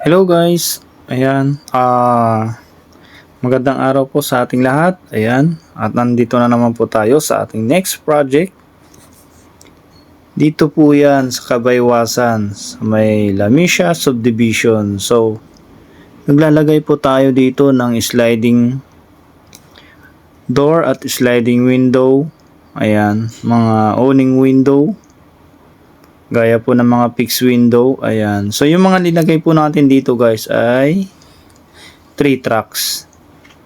Hello guys, ayan, magandang araw po sa ating lahat, ayan, at nandito na naman po tayo sa ating next project. Dito po yan sa Kabaywasan, sa may Lamisya Subdivision. So, naglalagay po tayo dito ng sliding door at sliding window, ayan, mga awning window. Gaya po ng mga fixed window. Ayan. So, yung mga nilagay po natin dito guys ay 3 tracks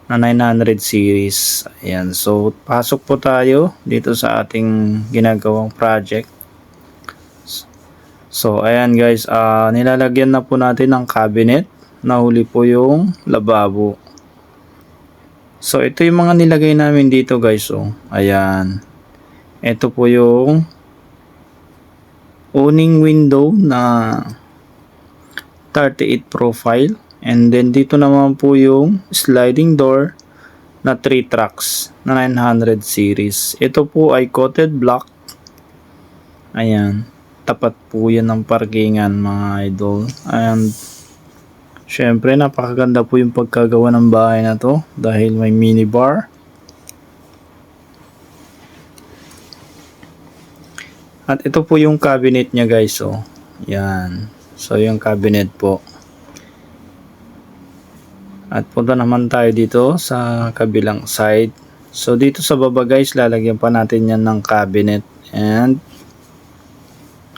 na 900 series. Ayan. So, pasok po tayo dito sa ating ginagawang project. So, ayan guys. Nilalagyan na po natin ng cabinet. Nahuli po yung lababo. So, ito yung mga nilagay namin dito guys. Oh. Ayan. Ito po yung awning window na 38 profile, and then dito naman po yung sliding door na 3 tracks na 900 series. Ito po ay coated block. Ayan, tapat po yan ng parkingan mga idol. And syempre napakaganda po yung pagkagawa ng bahay na to dahil may mini bar. At ito po yung cabinet niya guys. Oh. Yan. So yung cabinet po. At punta naman tayo dito sa kabilang side. So dito sa baba guys, lalagyan pa natin yan ng cabinet. And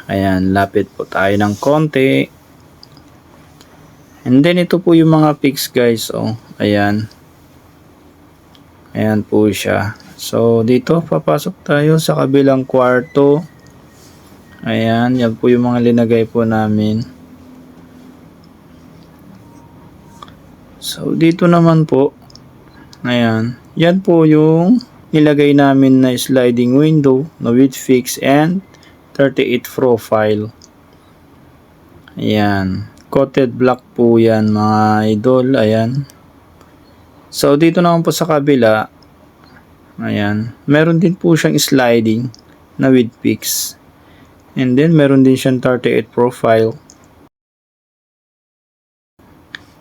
ayan, lapit po tayo ng konti. And then ito po yung mga fix guys. Oh. Ayan. Ayan po siya. So dito papasok tayo sa kabilang kwarto. Ayan, yan po yung mga linagay po namin. So, dito naman po, ayan, yan po yung nilagay namin na sliding window na with fix and 38 profile. Ayan, coated block po yan mga idol, ayan. So, dito naman po sa kabila, ayan, meron din po siyang sliding na with fix. And then, meron din siyang 38 profile.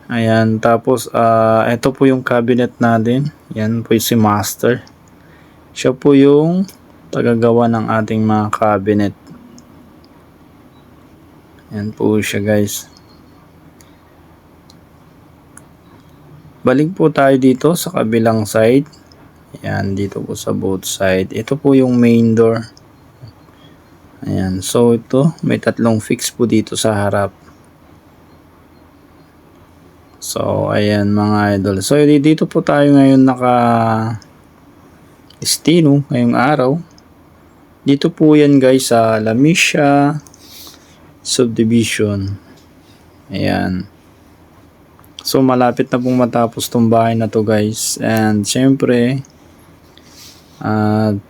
Ayan. Tapos, ito po yung cabinet natin. Yan po yung si Master. Siya po yung tagagawa ng ating mga cabinet. Yan po siya guys. Balik po tayo dito sa kabilang side. Ayan. Dito po sa both side. Ito po yung main door. Ayan, so ito, may tatlong fix po dito sa harap. So, ayan mga idol. So, dito po tayo ngayon naka-estino ngayong araw. Dito po yan guys sa Lamisya Subdivision. Ayan. So, malapit na pong matapos tong bahay na to guys. And, syempre,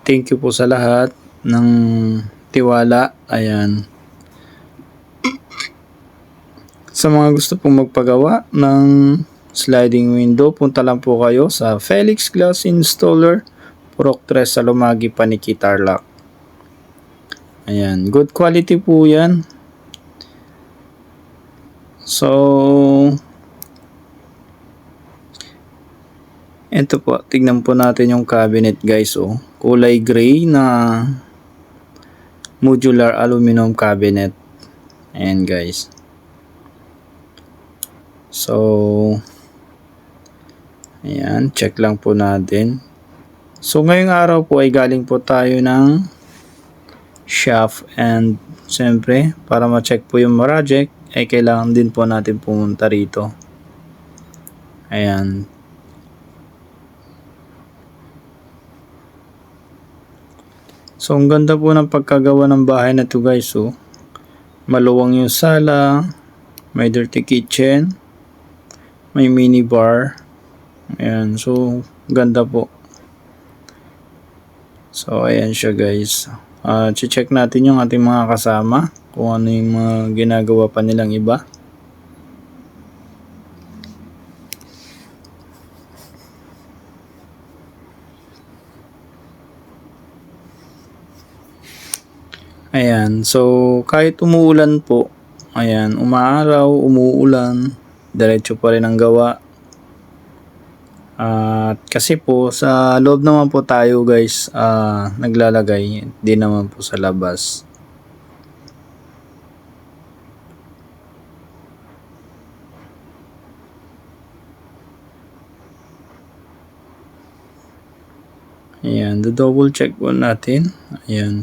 thank you po sa lahat ng tiwala. Ayan. Sa mga gusto pong magpagawa ng sliding window, punta lang po kayo sa Felix Glass Installer, Purok 3 sa Lumagi, Paniki, Tarlac. Ayan. Good quality po yan. So, ito po. Tignan po natin yung cabinet guys. Oh. Kulay gray na modular aluminum cabinet. Ayan guys. So, ayan, check lang po natin. So, ngayong araw po ay galing po tayo ng shop, and siyempre, para ma-check po yung project, ay kailangan din po natin pumunta rito. Ayan. So, ang ganda po ng pagkagawa ng bahay na to guys. So, maluwang yung sala, may dirty kitchen, may mini bar. Ayan. So, ganda po. So, ayan siya guys. Check natin yung ating mga kasama. Kung ano yung mga ginagawa pa nilang iba. Ayan, so kahit umuulan po, ayan, umaaraw, umuulan, diretso pa rin ang gawa. At kasi po sa loob naman po tayo guys naglalagay, di naman po sa labas. Ayan, double check po natin. Ayan.